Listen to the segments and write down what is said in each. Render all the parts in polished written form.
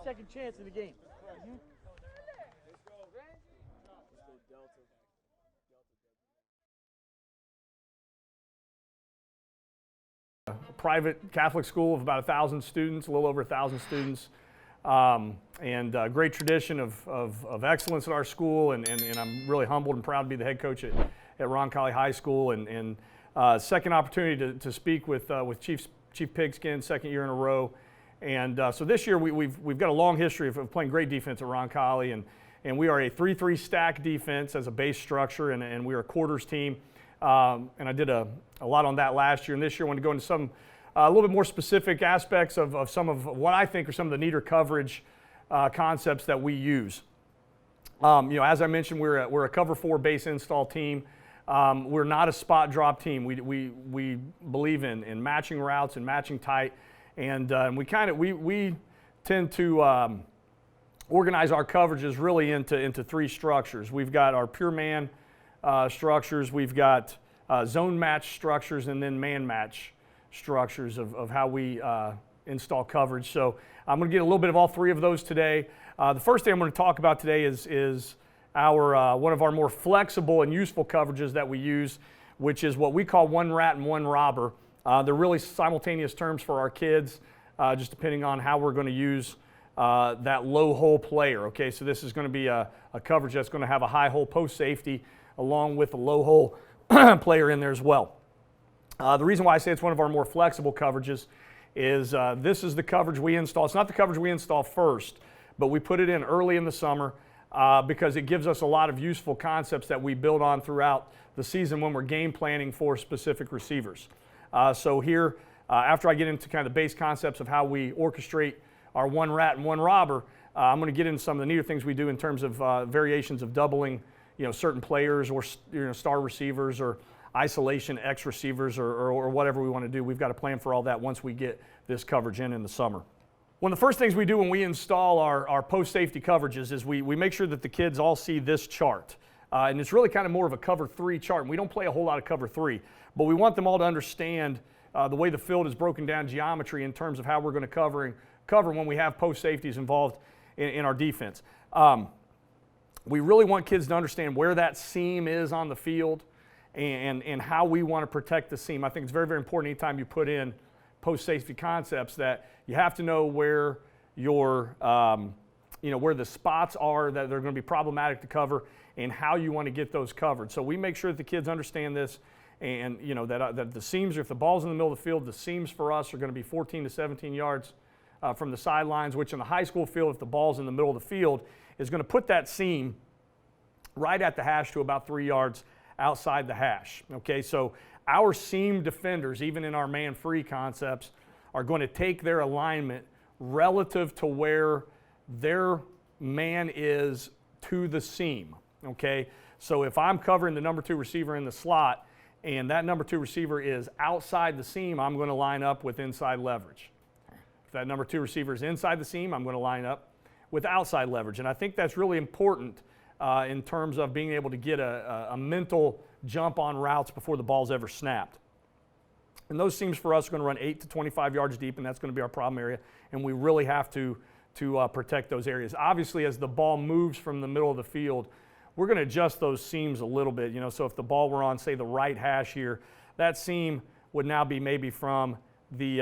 second chance in the game. A private Catholic school of about 1,000 students, a little over 1,000 students, and great tradition of excellence at our school, and I'm really humbled and proud to be the head coach at Roncalli High School, and second opportunity to speak with Chief Pigskin, second year in a row, and so this year we've got a long history of playing great defense at Roncalli, and we are a 3-3 stack defense as a base structure, and we are a quarters team. And I did a lot on that last year, and this year I want to go into some a little bit more specific aspects of some of what I think are some of the neater coverage concepts that we use. As I mentioned, we're a cover 4 base install team. We're not a spot drop team. We believe in matching routes and matching tight, and we tend to organize our coverages really into 3 structures. We've got our pure man structures, we've got zone match structures, and then man match structures of how we install coverage. So I'm going to get a little bit of all 3 of those today. The first thing I'm going to talk about today is our one of our more flexible and useful coverages that we use, which is what we call one rat and one robber. They're really simultaneous terms for our kids, just depending on how we're going to use that low hole player. Okay, so this is going to be a coverage that's going to have a high hole post safety along with a low hole player in there as well. The reason why I say it's one of our more flexible coverages is this is the coverage we install. It's not the coverage we install first, but we put it in early in the summer because it gives us a lot of useful concepts that we build on throughout the season when we're game planning for specific receivers. So here, after I get into kind of the base concepts of how we orchestrate our one rat and one robber, I'm going to get into some of the neater things we do in terms of variations of doubling certain players or star receivers or isolation X receivers or whatever we want to do. We've got a plan for all that once we get this coverage in the summer. One of the first things we do when we install our post safety coverages is we make sure that the kids all see this chart. And it's really kind of more of a cover 3 chart. And we don't play a whole lot of cover 3, but we want them all to understand the way the field is broken down geometry in terms of how we're going to cover when we have post safeties involved in our defense. We really want kids to understand where that seam is on the field and how we want to protect the seam. I think it's very, very important anytime you put in post-safety concepts that you have to know where your, where the spots are that they're going to be problematic to cover and how you want to get those covered. So we make sure that the kids understand this and, that the seams, if the ball's in the middle of the field, the seams for us are going to be 14 to 17 yards from the sidelines, which in the high school field, if the ball's in the middle of the field, is going to put that seam right at the hash to about 3 yards outside the hash. Okay, so our seam defenders, even in our man-free concepts, are going to take their alignment relative to where their man is to the seam. Okay, so if I'm covering the number 2 receiver in the slot and that number 2 receiver is outside the seam, I'm going to line up with inside leverage. If that number 2 receiver is inside the seam, I'm going to line up with outside leverage. And I think that's really important in terms of being able to get a mental jump on routes before the ball's ever snapped. And those seams for us are going to run 8 to 25 yards deep, and that's going to be our problem area. And we really have to protect those areas. Obviously, as the ball moves from the middle of the field, we're going to adjust those seams a little bit. So if the ball were on, say, the right hash here, that seam would now be maybe from the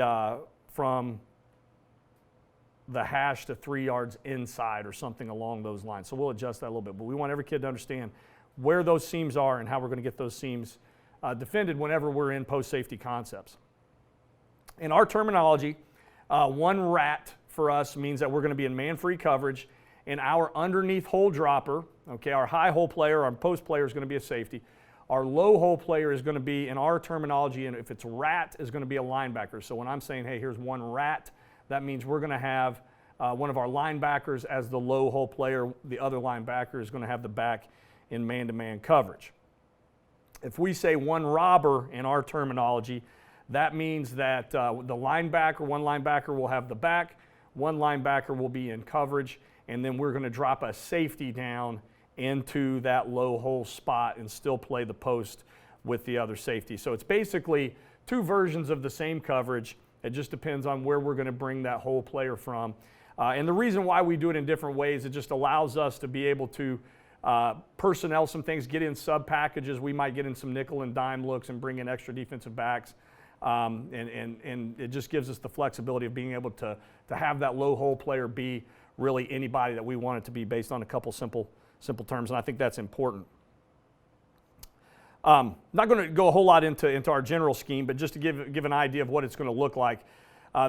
hash to 3 yards inside or something along those lines. So we'll adjust that a little bit. But we want every kid to understand where those seams are and how we're going to get those seams defended whenever we're in post-safety concepts. In our terminology, one rat for us means that we're going to be in man-free coverage, and our underneath hole dropper, okay, our high hole player, our post player is going to be a safety. Our low hole player is going to be, in our terminology, and if it's rat, is going to be a linebacker. So when I'm saying, hey, here's one rat, that means we're going to have one of our linebackers as the low hole player. The other linebacker is going to have the back in man-to-man coverage. If we say one robber in our terminology, that means that one linebacker will have the back, one linebacker will be in coverage, and then we're going to drop a safety down into that low hole spot and still play the post with the other safety. So it's basically 2 versions of the same coverage. It just depends on where we're going to bring that hole player from. And the reason why we do it in different ways, it just allows us to be able to personnel some things, get in sub packages. We might get in some nickel and dime looks and bring in extra defensive backs. And it just gives us the flexibility of being able to have that low hole player be really anybody that we want it to be based on a couple simple terms, and I think that's important. Not going to go a whole lot into our general scheme, but just to give an idea of what it's going to look like.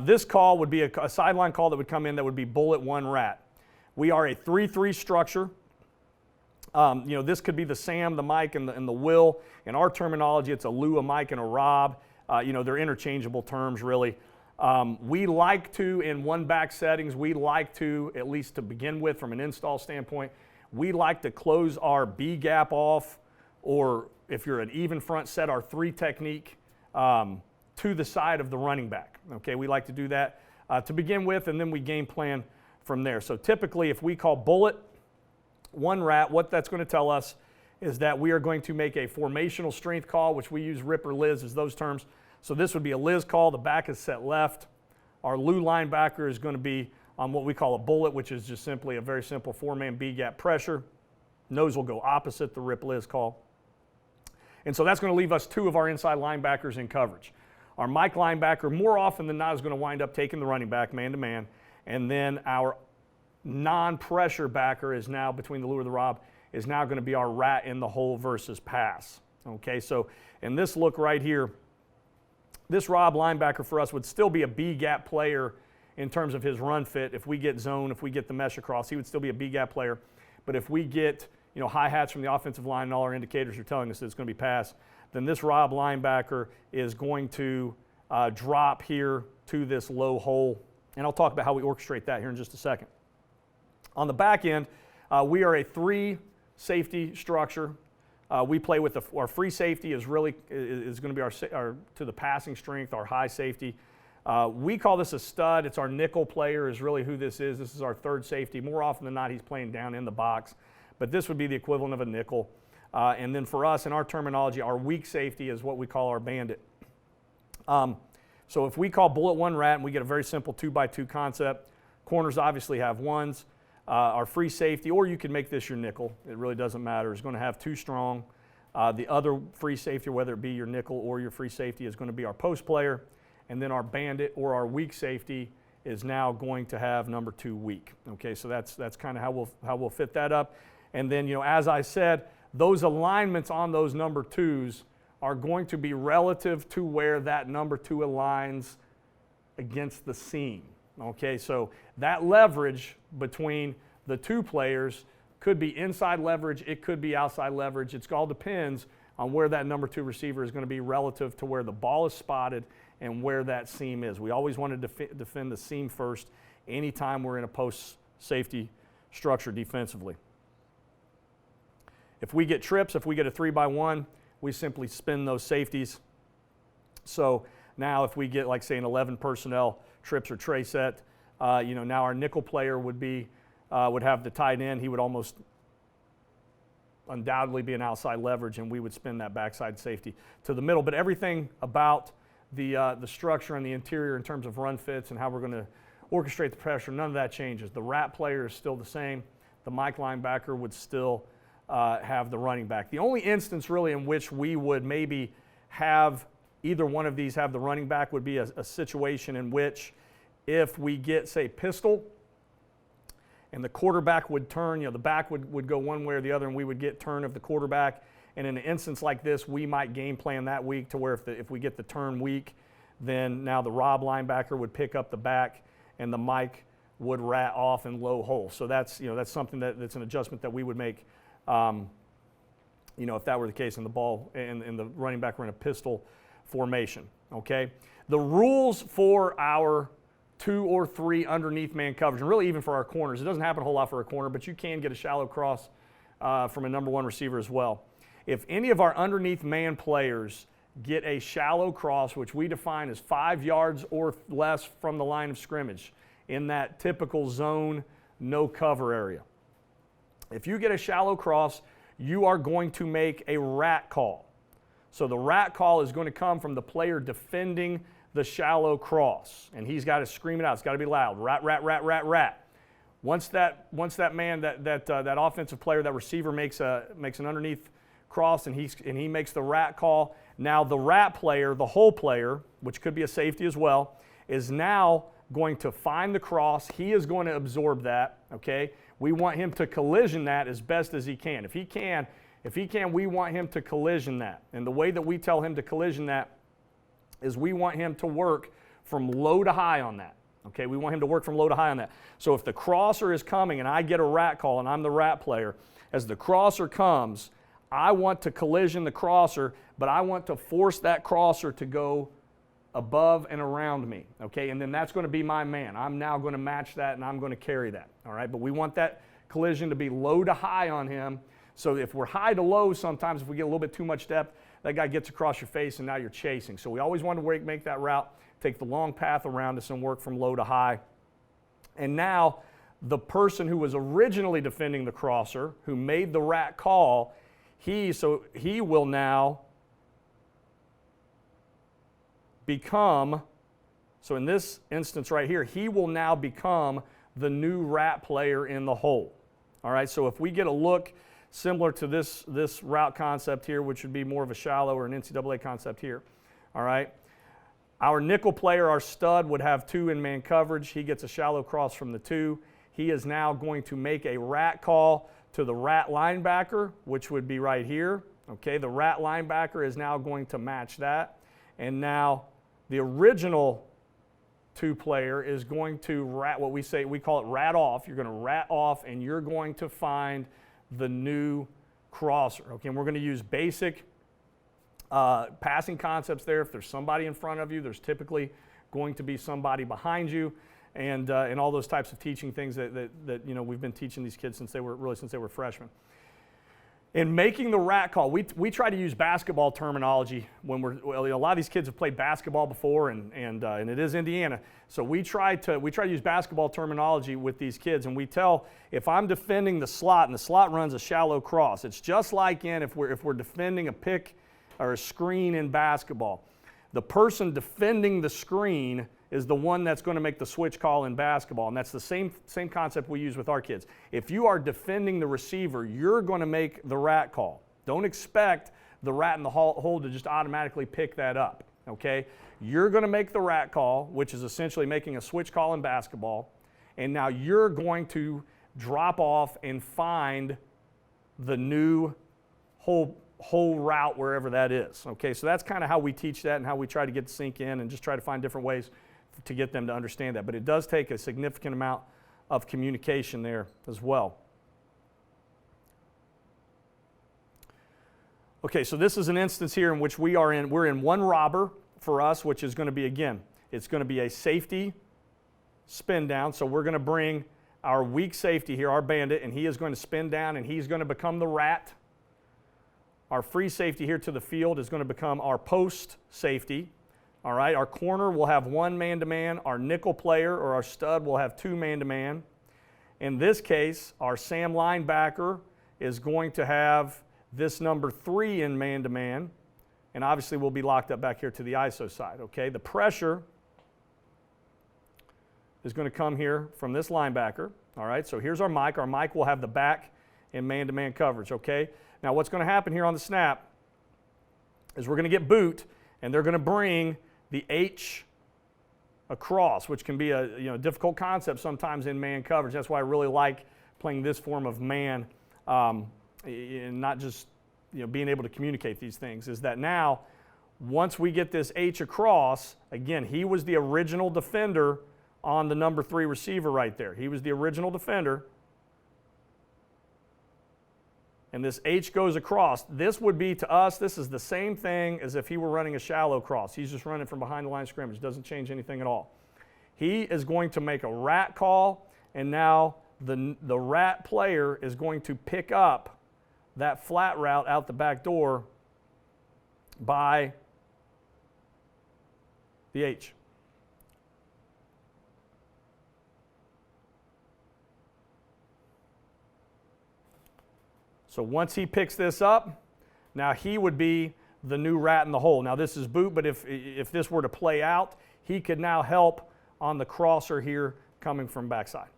This call would be a sideline call that would come in that would be bullet one rat. We are a 3-3 structure. This could be the Sam, the Mike, and the Will. In our terminology, it's a Lou, a Mike, and a Rob. They're interchangeable terms, really. We like to, in one back settings, we like to, at least to begin with from an install standpoint, we like to close our B gap off, or if you're an even front, set our 3 technique to the side of the running back. Okay, we like to do that to begin with, and then we game plan from there. So typically, if we call bullet one rat, what that's going to tell us is that we are going to make a formational strength call, which we use Rip or Liz as those terms. So this would be a Liz call. The back is set left. Our Lou linebacker is going to be on what we call a bullet, which is just simply a very simple 4-man B-gap pressure. Nose will go opposite the Rip Liz call. And so that's going to leave us 2 of our inside linebackers in coverage. Our Mike linebacker, more often than not, is going to wind up taking the running back man-to-man. And then our non-pressure backer is now, between the Lou or the Rob, is now going to be our rat in the hole versus pass. Okay, so in this look right here, this Rob linebacker for us would still be a B-gap player in terms of his run fit. If we get zone, if we get the mesh across, he would still be a B-gap player. But if we get hi-hats from the offensive line and all our indicators are telling us that it's going to be pass, then this Rob linebacker is going to drop here to this low hole. And I'll talk about how we orchestrate that here in just a second. On the back end, we are a 3 safety structure. We play with our free safety is going to be our to the passing strength, our high safety. We call this a stud. It's our nickel player is really who this is. This is our 3rd safety. More often than not, he's playing down in the box, but this would be the equivalent of a nickel. And then for us, in our terminology, our weak safety is what we call our bandit. So if we call bullet one rat and we get a very simple 2x2 concept, corners obviously have ones. Our free safety, or you can make this your nickel, it really doesn't matter, is going to have 2 strong. The other free safety, whether it be your nickel or your free safety, is going to be our post player. And then our bandit or our weak safety is now going to have number 2 weak. Okay, so that's kind of how we'll fit that up. And then, as I said, those alignments on those number 2s are going to be relative to where that number 2 aligns against the seam. Okay, so that leverage between the 2 players could be inside leverage, it could be outside leverage. It all depends on where that number 2 receiver is going to be relative to where the ball is spotted and where that seam is. We always want to defend the seam first anytime we're in a post safety structure defensively. If we get trips, if we get a 3x1, we simply spin those safeties. So now if we get, like, say, an 11 personnel trips or tray set, now our nickel player would have the tight end. He would almost undoubtedly be an outside leverage, and we would spin that backside safety to the middle. But everything about the structure and the interior in terms of run fits and how we're going to orchestrate the pressure, none of that changes. The rat player is still the same. The Mike linebacker would still have the running back. The only instance really in which we would maybe have either one of these have the running back would be a situation in which if we get, say, pistol and the quarterback would turn, the back would go one way or the other, and we would get turn of the quarterback. And in an instance like this, we might game plan that week to where if we get the turn weak, then now the Rob linebacker would pick up the back and the Mike would rat off in low hole. So that's something that's an adjustment that we would make if that were the case, and the ball and the running back were in a pistol formation. Okay, the rules for our 2 or 3 underneath man coverage, and really even for our corners, it doesn't happen a whole lot for a corner, but you can get a shallow cross from a number 1 receiver as well. If any of our underneath man players get a shallow cross, which we define as 5 yards or less from the line of scrimmage in that typical zone no cover area, if you get a shallow cross, you are going to make a rat call. So the rat call is going to come from the player defending the shallow cross. And he's got to scream it out. It's got to be loud. Rat, rat, rat, rat, rat. Once that man, that offensive player, that receiver makes an underneath cross and he makes the rat call, now the rat player, the hole player, which could be a safety as well, is now going to find the cross. He is going to absorb that, okay? We want him to collision that as best as he can. If he can, we want him to collision that. And the way that we tell him to collision that is we want him to work from low to high on that. Okay, we want him to work from low to high on that. So if the crosser is coming and I get a rat call and I'm the rat player, as the crosser comes, I want to collision the crosser, but I want to force that crosser to go above and around me, okay? And then that's going to be my man. I'm now going to match that and I'm going to carry that, all right? But we want that collision to be low to high on him. So if we're high to low, sometimes if we get a little bit too much depth, that guy gets across your face and now you're chasing. So we always want to make that route, take the long path around us and work from low to high. And now the person who was originally defending the crosser, who made the rat call, he will now become, so in this instance right here, he will now become the new rat player in the hole. All right, so if we get a look similar to this route concept here, which would be more of a shallow or an NCAA concept here, all right, our nickel player, our stud, would have 2 in man coverage. He gets a shallow cross from the 2. He is now going to make a rat call to the rat linebacker, which would be right here. Okay, the rat linebacker is now going to match that. And now the original 2 player is going to rat, we call it rat off. You're going to rat off and you're going to find the new crosser. Okay, and we're going to use basic passing concepts there. If there's somebody in front of you, there's typically going to be somebody behind you, and all those types of teaching things that we've been teaching these kids since they were freshmen. In making the rat call, we try to use basketball terminology when a lot of these kids have played basketball before, and it is Indiana, so we try to use basketball terminology with these kids, and we tell, if I'm defending the slot and the slot runs a shallow cross, it's just like if we're defending a pick or a screen in basketball. The person defending the screen is the one that's going to make the switch call in basketball, and that's the same concept we use with our kids. If you are defending the receiver, you're going to make the rat call. Don't expect the rat in the hole to just automatically pick that up, okay? You're going to make the rat call, which is essentially making a switch call in basketball, and now you're going to drop off and find the new hole route wherever that is. Okay, so that's kind of how we teach that and how we try to get to sink in and just try to find different ways to get them to understand that. But it does take a significant amount of communication there as well. Okay, so this is an instance here in which we're in one robber for us, which is going to be, again, it's going to be a safety spin down. So we're going to bring our weak safety here, our bandit, and he is going to spin down and he's going to become the rat. Our free safety here to the field is going to become our post safety. All right, our corner will have 1 man-to-man. Our nickel player or our stud will have 2 man-to-man. In this case, our Sam linebacker is going to have this number 3 in man-to-man. And obviously we'll be locked up back here to the ISO side. Okay, the pressure is going to come here from this linebacker. All right, so here's our Mike. Our Mike will have the back in man-to-man coverage. Okay. Now what's going to happen here on the snap is we're going to get boot, and they're going to bring the H across, which can be a difficult concept sometimes in man coverage. That's why I really like playing this form of man, and not just being able to communicate these things. Is that now, once we get this H across, again, he was the original defender on the number 3 receiver right there. He was the original defender. And this H goes across. This would be, to us, this is the same thing as if he were running a shallow cross. He's just running from behind the line of scrimmage. Doesn't change anything at all. He is going to make a rat call, and now the rat player is going to pick up that flat route out the back door by the H. So once he picks this up, now he would be the new rat in the hole. Now this is boot, but if this were to play out, he could now help on the crosser here coming from backside.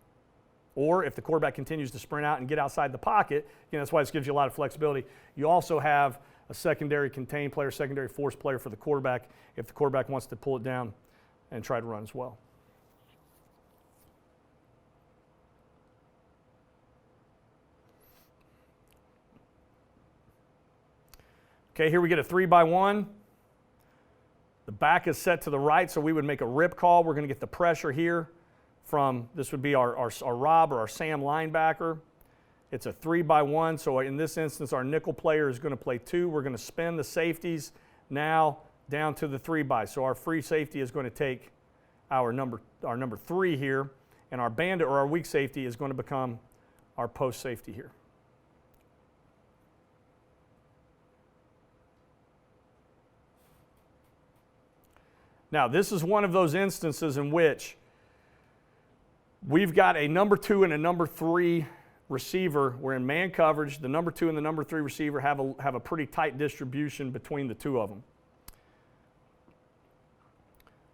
Or if the quarterback continues to sprint out and get outside the pocket, that's why this gives you a lot of flexibility. You also have a secondary contained player, secondary force player for the quarterback if the quarterback wants to pull it down and try to run as well. Okay, here we get a 3-by-1. The back is set to the right, so we would make a rip call. We're going to get the pressure here from, this would be our Rob or our Sam linebacker. It's a 3-by-1, so in this instance, our nickel player is going to play 2. We're going to spin the safeties now down to the 3-by. So our free safety is going to take our number 3 here, and our bandit or our weak safety is going to become our post safety here. Now, this is one of those instances in which we've got a number 2 and a number 3 receiver. We're in man coverage. The number 2 and the number 3 receiver have a pretty tight distribution between the two of them.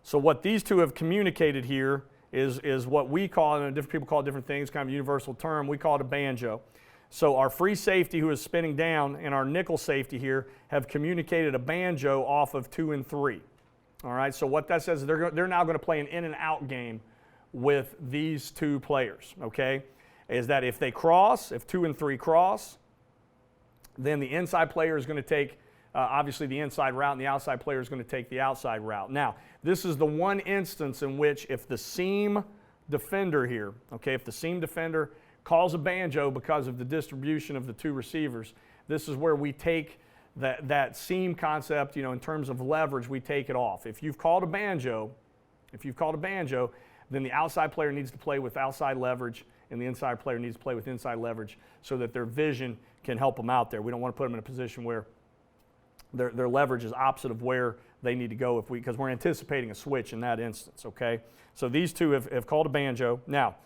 So what these two have communicated here is what we call, and different people call it different things, kind of a universal term, we call it a banjo. So our free safety who is spinning down and our nickel safety here have communicated a banjo off of 2 and 3. All right, so what that says is they're now going to play an in and out game with these two players, okay? Is that if they cross, if 2 and 3 cross, then the inside player is going to take, obviously, the inside route, and the outside player is going to take the outside route. Now, this is the one instance in which if the seam defender here, okay, if the seam defender calls a banjo because of the distribution of the two receivers, this is where we take that seam concept, in terms of leverage, we take it off. If you've called a banjo, then the outside player needs to play with outside leverage and the inside player needs to play with inside leverage so that their vision can help them out there. We don't want to put them in a position where their leverage is opposite of where they need to go because we're anticipating a switch in that instance, okay? So these two have called a banjo. Now,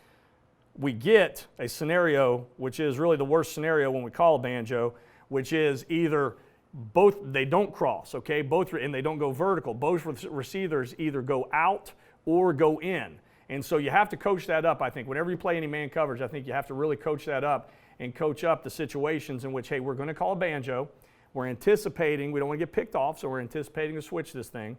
we get a scenario which is really the worst scenario when we call a banjo, which is either both, they don't cross, okay? And they don't go vertical. Both receivers either go out or go in. And so you have to coach that up, I think. Whenever you play any man coverage, I think you have to really coach that up and coach up the situations in which, hey, we're going to call a banjo. We're anticipating, we don't want to get picked off, so we're anticipating to switch this thing.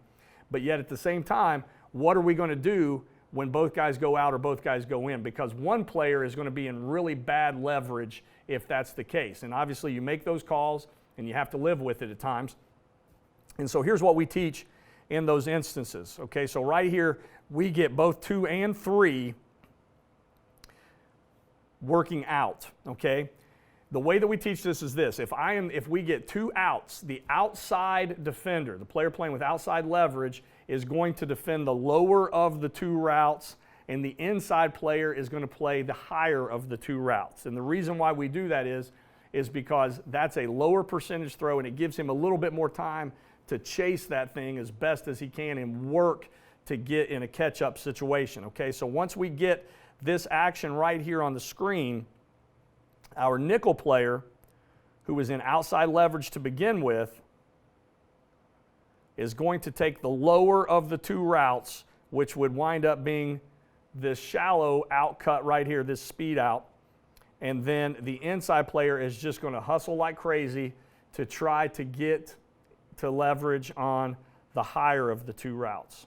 But yet at the same time, what are we going to do when both guys go out or both guys go in? Because one player is going to be in really bad leverage if that's the case. And obviously you make those calls and you have to live with it at times. And so here's what we teach in those instances. Okay, so right here we get both 2 and 3 working out. Okay, the way that we teach this is this: if we get 2 outs, the outside defender, the player playing with outside leverage, is going to defend the lower of the 2 routes, and the inside player is going to play the higher of the 2 routes. And the reason why we do that is because that's a lower percentage throw, and it gives him a little bit more time to chase that thing as best as he can and work to get in a catch-up situation. Okay, so once we get this action right here on the screen, our nickel player, who was in outside leverage to begin with, is going to take the lower of the 2 routes, which would wind up being this shallow out cut right here, this speed out. And then the inside player is just going to hustle like crazy to try to get to leverage on the higher of the 2 routes.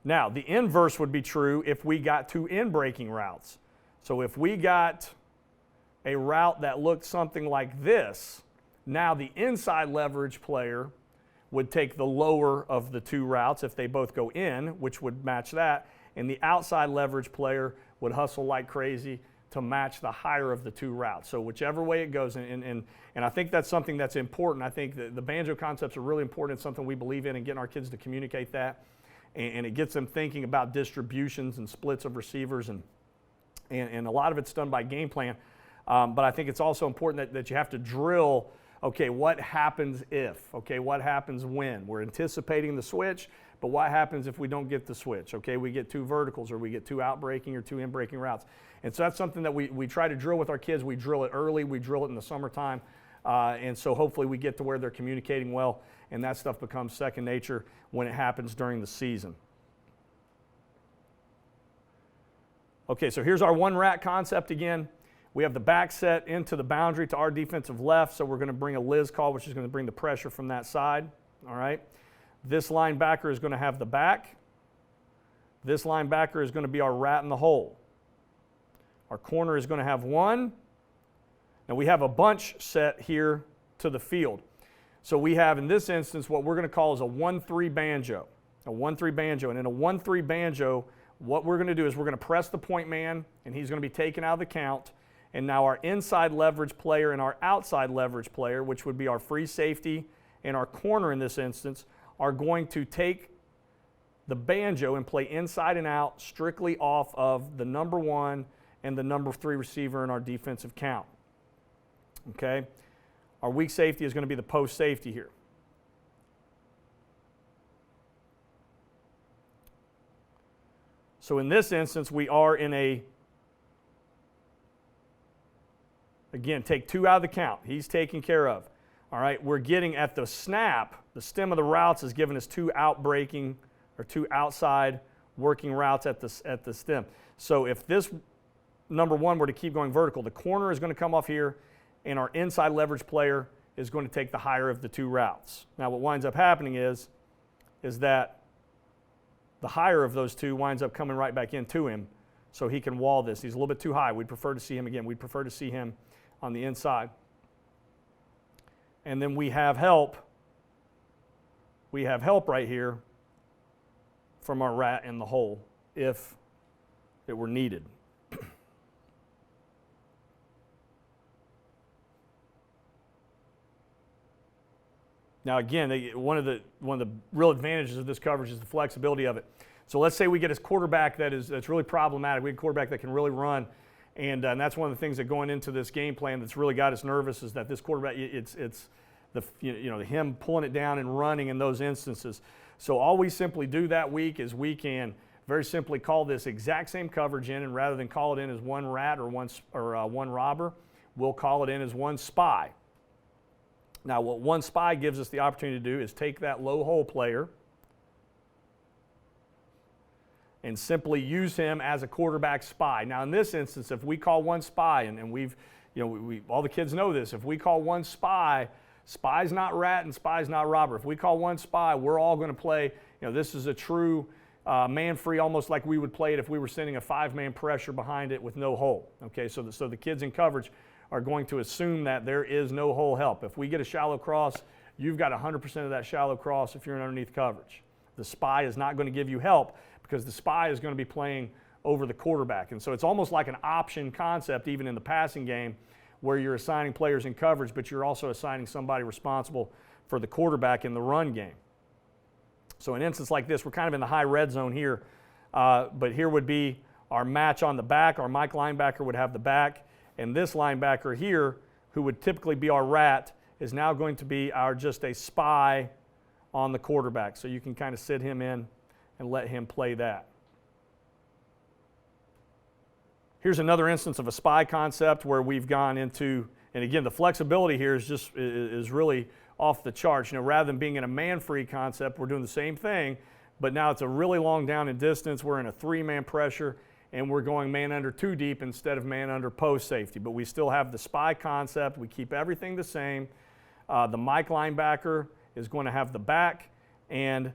Now, the inverse would be true if we got 2 in-breaking routes. So if we got a route that looked something like this, now the inside leverage player would take the lower of the 2 routes if they both go in, which would match that, and the outside leverage player would hustle like crazy to match the higher of the 2 routes. So whichever way it goes, and I think that's something that's important. I think the banjo concepts are really important. It's something we believe in, and getting our kids to communicate that, and it gets them thinking about distributions and splits of receivers, and a lot of it's done by game plan. But I think it's also important that you have to drill Okay, what happens if? Okay, what happens when? We're anticipating the switch, but what happens if we don't get the switch? Okay, we get two verticals, or we get two outbreaking or two in-breaking routes. And so that's something that we try to drill with our kids. We drill it early, we drill it in the summertime, and so hopefully we get to where they're communicating well, and that stuff becomes second nature when it happens during the season. Okay, so here's our one rat concept again. We have the back set into the boundary to our defensive left, so we're going to bring a Liz call, which is going to bring the pressure from that side. All right. This linebacker is going to have the back. This linebacker is going to be our rat in the hole. Our corner is going to have one. Now we have a bunch set here to the field. So we have, in this instance, what we're going to call is a 1-3 banjo. A 1-3 banjo. And in a 1-3 banjo, what we're going to do is we're going to press the point man, and he's going to be taken out of the count. And now our inside leverage player and our outside leverage player, which would be our free safety and our corner in this instance, are going to take the banjo and play inside and out strictly off of the number 1 and the number 3 receiver in our defensive count. Okay? Our weak safety is going to be the post safety here. So in this instance, we are in a, again, take 2 out of the count. He's taken care of. All right, we're getting at the snap, the stem of the routes is giving us 2 outbreaking or 2 outside working routes at the stem. So if this number 1 were to keep going vertical, the corner is going to come off here, and our inside leverage player is going to take the higher of the 2 routes. Now what winds up happening is that the higher of those 2 winds up coming right back into him, so he can wall this. He's a little bit too high. We'd prefer to see him again. We'd prefer to see him on the inside. And then we have help. We have help right here from our rat in the hole if it were needed. Now again, one of the real advantages of this coverage is the flexibility of it. So let's say we get a quarterback that's really problematic. We get a quarterback that can really run, and that's one of the things that going into this game plan that's really got us nervous is that this quarterback, it's him pulling it down and running in those instances. So all we simply do that week is we can very simply call this exact same coverage in, and rather than call it in as one rat or one robber, we'll call it in as one spy. Now, what one spy gives us the opportunity to do is take that low hole player and simply use him as a quarterback spy. Now, in this instance, if we call one spy, and we all the kids know this, if we call one spy, spy's not rat and spy's not robber. If we call one spy, we're all going to play, this is a true man-free, almost like we would play it if we were sending a 5-man pressure behind it with no hole. Okay, so the kids in coverage are going to assume that there is no hole help. If we get a shallow cross, you've got 100% of that shallow cross if you're in underneath coverage. The spy is not going to give you help because the spy is going to be playing over the quarterback. And so it's almost like an option concept even in the passing game where you're assigning players in coverage, but you're also assigning somebody responsible for the quarterback in the run game. So in an instance like this, we're kind of in the high red zone here, but here would be our match on the back. Our Mike linebacker would have the back. And this linebacker here, who would typically be our rat, is now going to be just a spy on the quarterback. So you can kind of sit him in and let him play that. Here's another instance of a spy concept where we've gone into, and again, the flexibility here is really off the charts. Rather than being in a man-free concept, we're doing the same thing, but now it's a really long down and distance. We're in a 3-man pressure, and we're going man under 2 deep instead of man under post safety. But we still have the spy concept. We keep everything the same. The Mike linebacker is going to have the back, and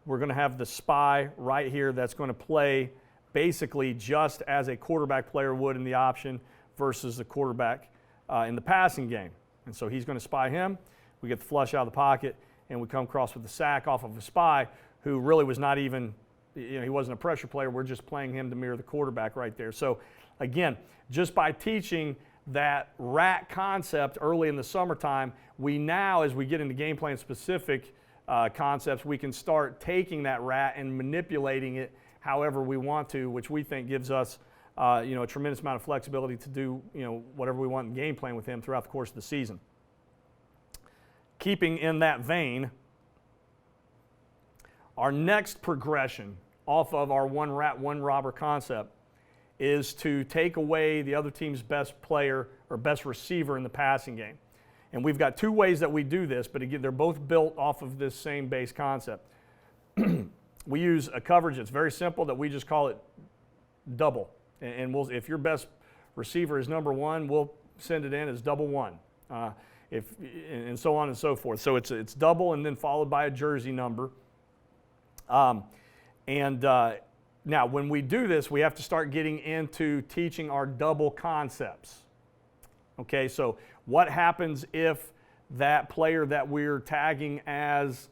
we're going to have the spy right here that's going to play basically just as a quarterback player would in the option versus the quarterback in the passing game. And so he's going to spy him. We get the flush out of the pocket, and we come across with the sack off of a spy who really was not even, he wasn't a pressure player. We're just playing him to mirror the quarterback right there. So again, just by teaching that rat concept early in the summertime, we now, as we get into game plan specific concepts, we can start taking that rat and manipulating it however we want to, which we think gives us a tremendous amount of flexibility to do whatever we want in game plan with him throughout the course of the season. keeping in that vein, our next progression off of our one rat, one robber concept is to take away the other team's best player or best receiver in the passing game. And we've got two ways that we do this, but again, they're both built off of this same base concept. We use a coverage that's very simple that we just call it double. And if your best receiver is number one, we'll send it in as double one. And so on and so forth. So it's double and then followed by a jersey number. Now, when we do this, we have to start getting into teaching our double concepts. Okay, so what happens if that player that we're tagging as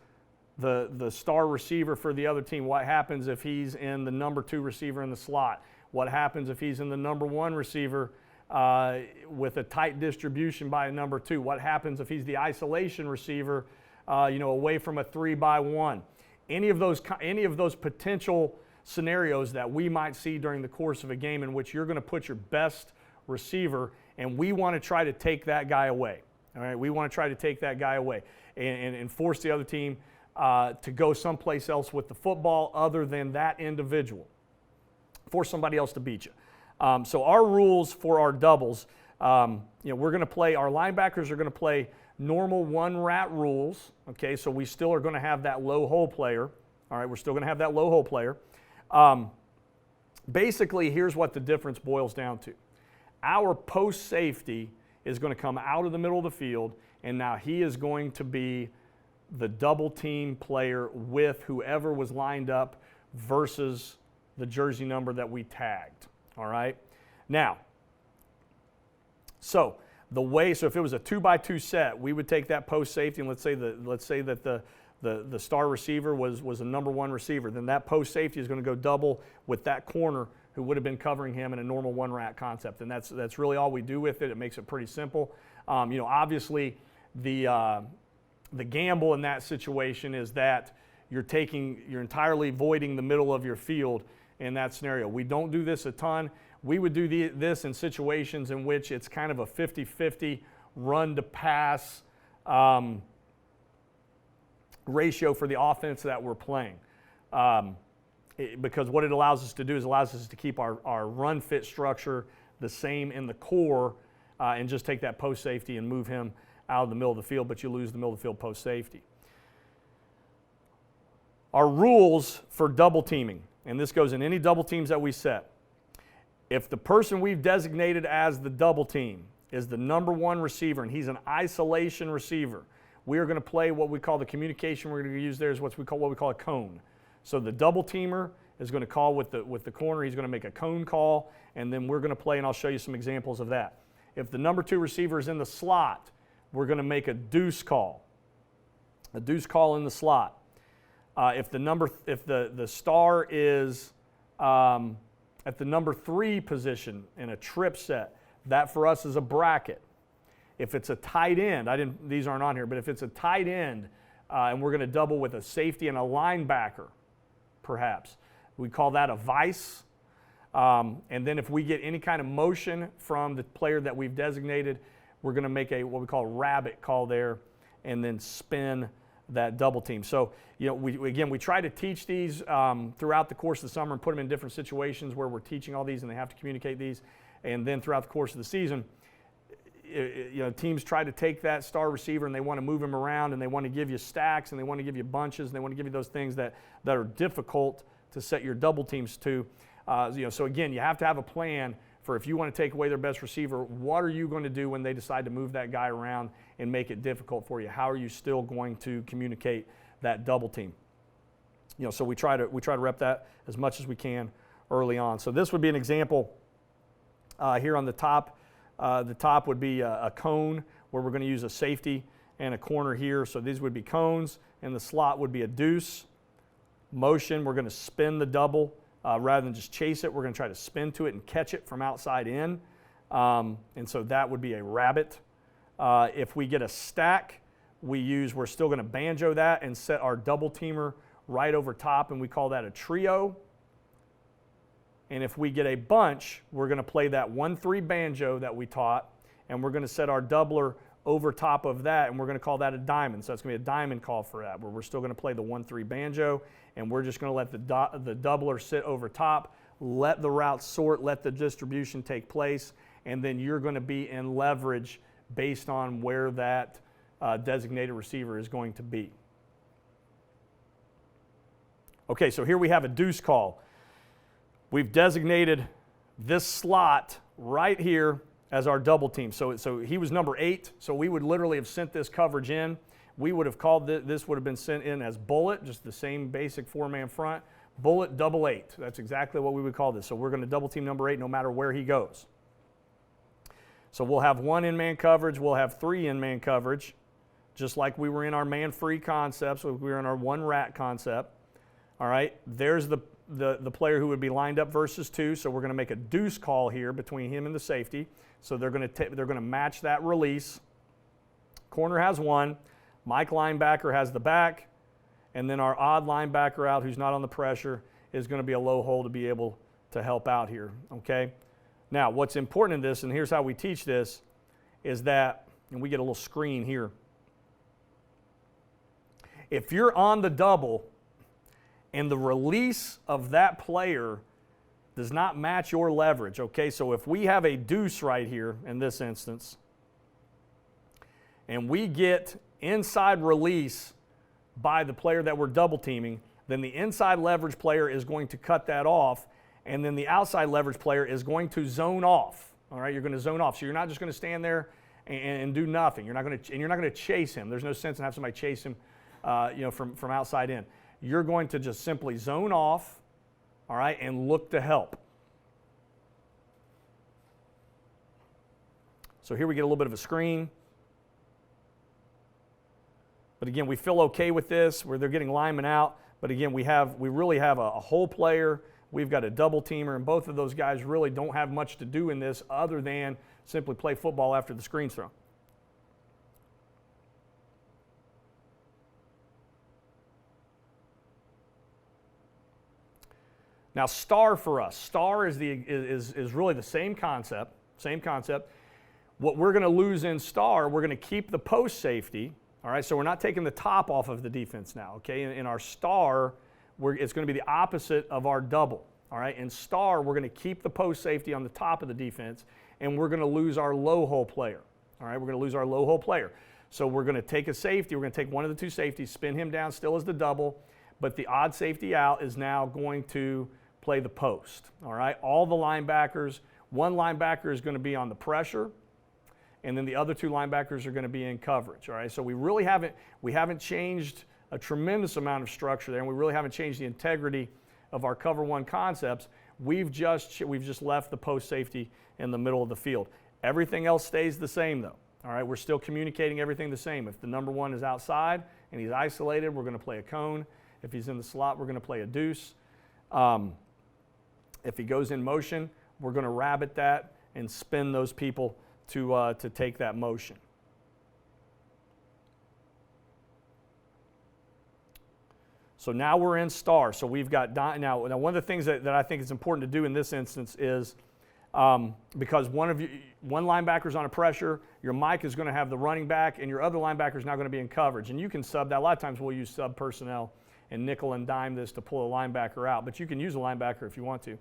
the star receiver for the other team, what happens if he's in the number 2 receiver in the slot? What happens if he's in the number 1 receiver with a tight distribution by a number 2? What happens if he's the isolation receiver, away from a 3-by-1? Any of those potential scenarios that we might see during the course of a game in which you're going to put your best receiver, and we want to try to take that guy away. All right, we want to try to take that guy away and force the other team to go someplace else with the football other than that individual. Force somebody else to beat you. So our rules for our doubles, we're going to play, our linebackers are going to play normal one rat rules. Okay, so we still are going to have that low hole player. All right, we're still going to have that low hole player. Basically, here's what the difference boils down to. Our post safety is going to come out of the middle of the field, and now he is going to be the double team player with whoever was lined up versus the jersey number that we tagged. All right. Now, so if it was a 2-by-2 set, we would take that post safety, and let's say that the star receiver was a number 1 receiver. Then that post safety is going to go double with that corner who would have been covering him in a normal one rat concept, and that's really all we do with it. It makes it pretty simple. Obviously the gamble in that situation is that you're entirely voiding the middle of your field in that scenario. We don't do this a ton. We would do this in situations in which it's kind of a 50-50 run to pass ratio for the offense that we're playing. Because what it allows us to do is allows us to keep our run fit structure the same in the core and just take that post safety and move him out of the middle of the field, but you lose the middle of the field post safety. Our rules for double teaming, and this goes in any double teams that we set. If the person we've designated as the double team is the number 1 receiver and he's an isolation receiver, we are going to play what we call the communication we're going to use there is what we call a cone. So the double teamer is going to call with the corner. He's going to make a cone call, and then we're going to play, and I'll show you some examples of that. If the number 2 receiver is in the slot, we're going to make a deuce call in the slot. If the star is at the number 3 position in a trip set, that for us is a bracket. If it's a tight end, these aren't on here, but if it's a tight end and we're going to double with a safety and a linebacker, perhaps, we call that a vice. And then if we get any kind of motion from the player that we've designated, we're going to make what we call a rabbit call there and then spin that double team. So, we try to teach these throughout the course of the summer and put them in different situations where we're teaching all these and they have to communicate these. And then throughout the course of the season, teams try to take that star receiver and they want to move him around and they want to give you stacks and they want to give you bunches and they want to give you those things that are difficult to set your double teams to. So again, you have to have a plan for if you want to take away their best receiver, what are you going to do when they decide to move that guy around and make it difficult for you? How are you still going to communicate that double team? So we try to rep that as much as we can early on. So this would be an example here on the top. The top would be a cone where we're going to use a safety and a corner here. So these would be cones, and the slot would be a deuce. Motion, we're going to spin the double. Rather than just chase it, we're going to try to spin to it and catch it from outside in. And so that would be a rabbit. If we get a stack, we're still going to banjo that and set our double teamer right over top, and we call that a trio. And if we get a bunch, we're going to play that 1-3 banjo that we taught, and we're going to set our doubler over top of that, and we're going to call that a diamond. So it's going to be a diamond call for that, where we're still going to play the 1-3 banjo, and we're just going to let the doubler sit over top, let the route sort, let the distribution take place, and then you're going to be in leverage based on where that designated receiver is going to be. Okay, so here we have a deuce call. We've designated this slot right here as our double team. So he was number 8, so we would literally have sent this coverage in. We would have called this would have been sent in as bullet, just the same basic 4-man front. Bullet, double 8. That's exactly what we would call this. So we're going to double team number 8 no matter where he goes. So we'll have 1 in-man coverage. We'll have 3 in-man coverage, just like we were in our man-free concept. So we were in our 1 rat concept. All right, there's the player who would be lined up versus 2. So we're going to make a deuce call here between him and the safety. So they're going to match that release. Corner has 1. Mike linebacker has the back. And then our odd linebacker out who's not on the pressure is going to be a low hole to be able to help out here, okay? Now, what's important in this, and here's how we teach this, is that, and we get a little screen here. If you're on the double and the release of that player does not match your leverage, okay? So if we have a deuce right here in this instance, and we get inside release by the player that we're double teaming, then the inside leverage player is going to cut that off, and then the outside leverage player is going to zone off. All right, you're going to zone off. So you're not just going to stand there and do nothing. You're not going to chase him. There's no sense in having somebody chase him, from outside in. You're going to just simply zone off, all right, and look to help. So here we get a little bit of a screen. But again, we feel okay with this, where they're getting linemen out. But again, we really have a whole player. We've got a double teamer, and both of those guys really don't have much to do in this other than simply play football after the screen's thrown. Now, star for us. Star is really the same concept. What we're going to lose in star, we're going to keep the post safety. All right, so we're not taking the top off of the defense now, okay? In our star, it's going to be the opposite of our double, all right? In star, we're going to keep the post safety on the top of the defense, and we're going to lose our low hole player, all right? We're going to lose our low hole player. So we're going to take a safety. We're going to take one of the 2 safeties, spin him down still as the double, but the odd safety out is now going to play the post, all right? All the linebackers, 1 linebacker is going to be on the pressure, and then the other 2 linebackers are going to be in coverage, all right? So we haven't changed a tremendous amount of structure there, and we really haven't changed the integrity of our cover 1 concepts. We've just left the post safety in the middle of the field. Everything else stays the same though, all right? We're still communicating everything the same. If the number 1 is outside and he's isolated, we're going to play a cone. If he's in the slot, we're going to play a deuce. If he goes in motion, we're going to rabbit that and spin those people to take that motion. So now we're in star. So we've got, now one of the things that I think is important to do in this instance is, because one linebacker is on a pressure, your Mike is going to have the running back, and your other linebacker is now going to be in coverage. And you can sub that. A lot of times we'll use sub personnel and nickel and dime this to pull a linebacker out, but you can use a linebacker if you want to.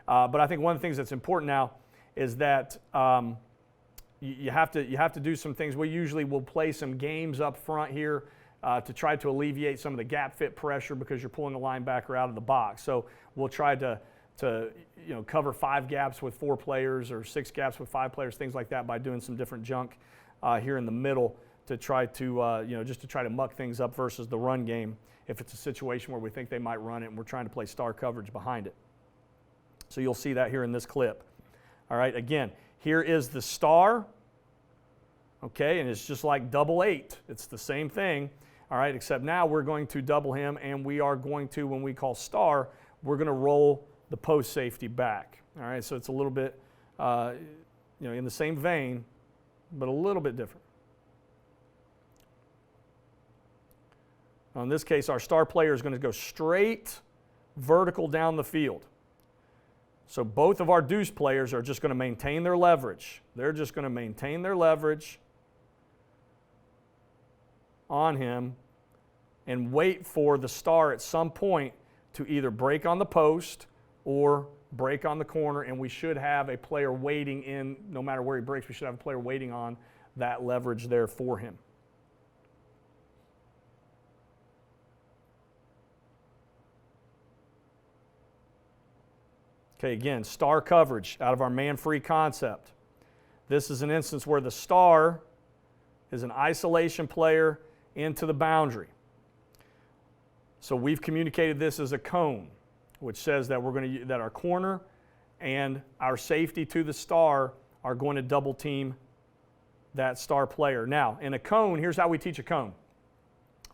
But I think one of the things that's important now is that you have to do some things. We usually will play some games up front here to try to alleviate some of the gap fit pressure because you're pulling the linebacker out of the box. So we'll try to cover 5 gaps with 4 players or 6 gaps with 5 players, things like that, by doing some different junk here in the middle to try to just to try to muck things up versus the run game if it's a situation where we think they might run it and we're trying to play star coverage behind it. So you'll see that here in this clip. All right, again, here is the star, okay, and it's just like double 8. It's the same thing, all right, except now we're going to double him, and we are going to, when we call star, we're going to roll the post safety back. All right, so it's a little bit, in the same vein, but a little bit different. Now in this case, our star player is going to go straight vertical down the field. So both of our deuce players are just going to maintain their leverage. They're just going to maintain their leverage, on him and wait for the star at some point to either break on the post or break on the corner, and we should have a player waiting in, no matter where he breaks, we should have a player waiting on that leverage there for him. Okay, again, star coverage out of our man-free concept. This is an instance where the star is an isolation player into the boundary. So we've communicated this as a cone, which says that that our corner and our safety to the star are going to double team that star player. Now, in a cone, here's how we teach a cone.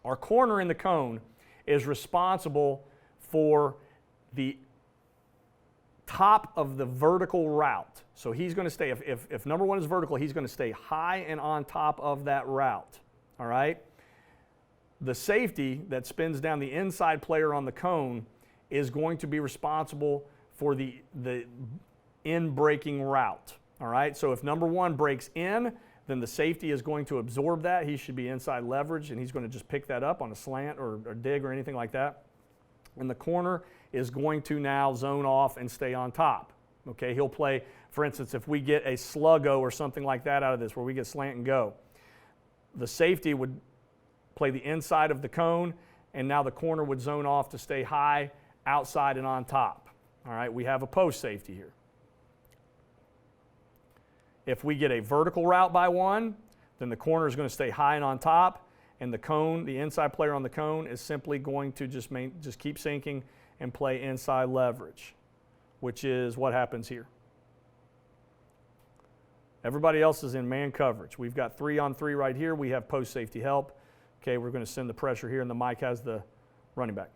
Our corner in the cone is responsible for the top of the vertical route. So he's going to stay, if number one is vertical, he's going to stay high and on top of that route. All right? The safety that spins down the inside player on the cone is going to be responsible for the in-breaking route. All right? So if number one breaks in, then the safety is going to absorb that. He should be inside leverage, and he's going to just pick that up on a slant or dig or anything like that. And the corner is going to now zone off and stay on top. Okay, he'll play, for instance, if we get a sluggo or something like that out of this, where we get slant and go, the safety would play the inside of the cone, and now the corner would zone off to stay high, outside, and on top. All right, we have a post safety here. If we get a vertical route by one, then the corner is going to stay high and on top, and the cone, the inside player on the cone, is simply going to just keep sinking and play inside leverage, which is what happens here. Everybody else is in man coverage. We've got 3-on-3 right here. We have post safety help. Okay, we're going to send the pressure here, and the mic has the running back.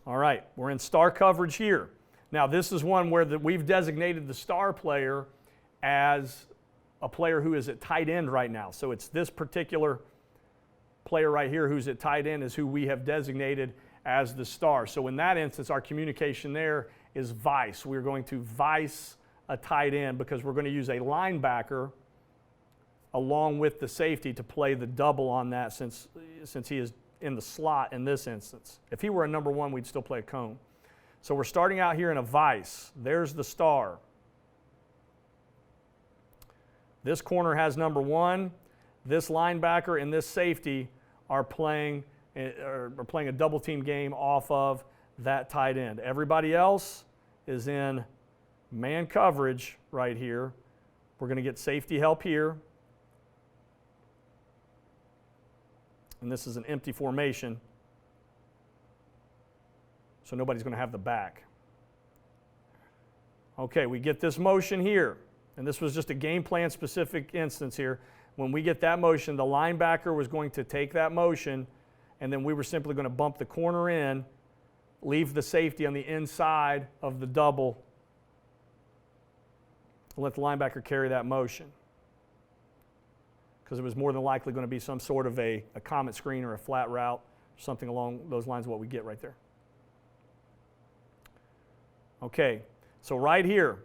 All right, we're in star coverage here. Now, this is one where we've designated the star player as a player who is at tight end right now. So it's this particular player right here who's at tight end is who we have designated as the star. So in that instance, our communication there is vice. We're going to vice a tight end because we're going to use a linebacker along with the safety to play the double on that since he is in the slot in this instance. If he were a number one, we'd still play a cone. So we're starting out here in a vice. There's the star. This corner has number one. This linebacker and this safety are playing a double team game off of that tight end. Everybody else is in man coverage right here. We're going to get safety help here. And this is an empty formation, so nobody's going to have the back. Okay, we get this motion here, and this was just a game plan specific instance here. When we get that motion, the linebacker was going to take that motion, and then we were simply going to bump the corner in, leave the safety on the inside of the double, and let the linebacker carry that motion, because it was more than likely going to be some sort of a comet screen or a flat route, something along those lines of what we get right there. Okay, so right here,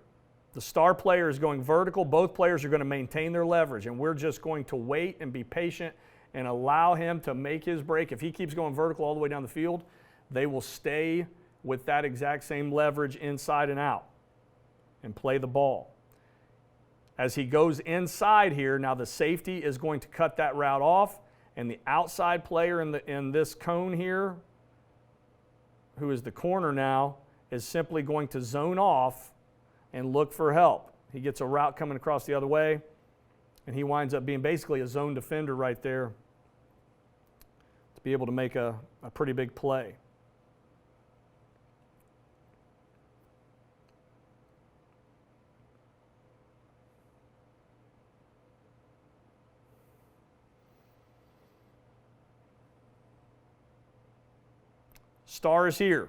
the star player is going vertical. Both players are going to maintain their leverage, and we're just going to wait and be patient and allow him to make his break. If he keeps going vertical all the way down the field, they will stay with that exact same leverage inside and out and play the ball. As he goes inside here, now the safety is going to cut that route off, and the outside player in this cone here, who is the corner now, is simply going to zone off and look for help. He gets a route coming across the other way, and he winds up being basically a zone defender right there to be able to make a pretty big play. Star is here.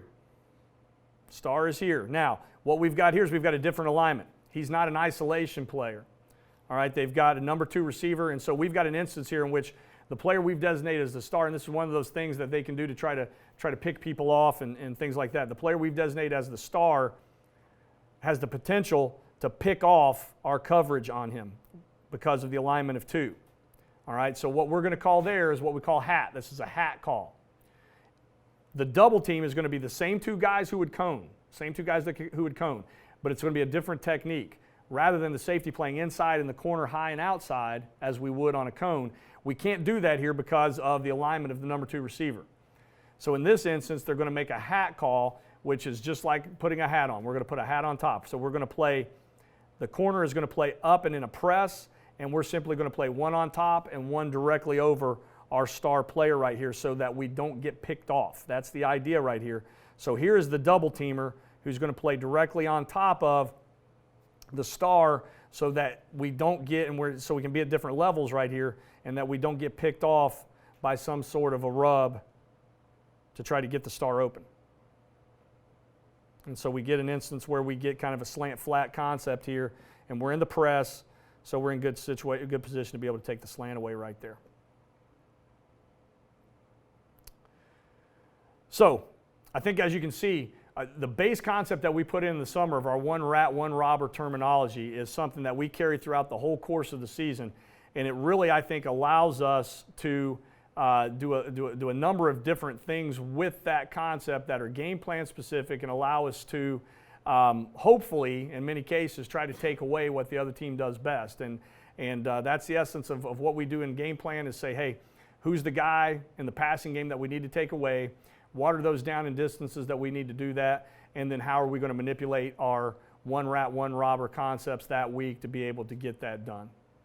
Star is here. Now, what we've got here is we've got a different alignment. He's not an isolation player. All right, they've got a number two receiver, and so we've got an instance here in which the player we've designated as the star, and this is one of those things that they can do to try to pick people off and things like that. The player we've designated as the star has the potential to pick off our coverage on him because of the alignment of 2. All right, so what we're going to call there is what we call hat. This is a hat call. The double team is going to be the same 2 guys who would cone, who would cone, but it's going to be a different technique. Rather than the safety playing inside in the corner, high and outside, as we would on a cone, we can't do that here because of the alignment of the number 2 receiver. So in this instance, they're going to make a hat call, which is just like putting a hat on. We're going to put a hat on top. So we're going to play, the corner is going to play up and in a press, and we're simply going to play 1 on top and 1 directly over our star player right here so that we don't get picked off. That's the idea right here. So here is the double teamer who's going to play directly on top of the star so that we don't get, so we can be at different levels right here, and that we don't get picked off by some sort of a rub to try to get the star open. And so we get an instance where we get kind of a slant flat concept here, and we're in the press, so we're in good position to be able to take the slant away right there. So I think, as you can see, the base concept that we put in the summer of our 1 rat, 1 robber terminology is something that we carry throughout the whole course of the season, and it really, I think, allows us to do a number of different things with that concept that are game plan specific and allow us to hopefully, in many cases, try to take away what the other team does best. And that's the essence of what we do in game plan, is say, hey, who's the guy in the passing game that we need to take away? What are those down and distances that we need to do that? And then how are we going to manipulate our 1 rat, 1 robber concepts that week to be able to get that done?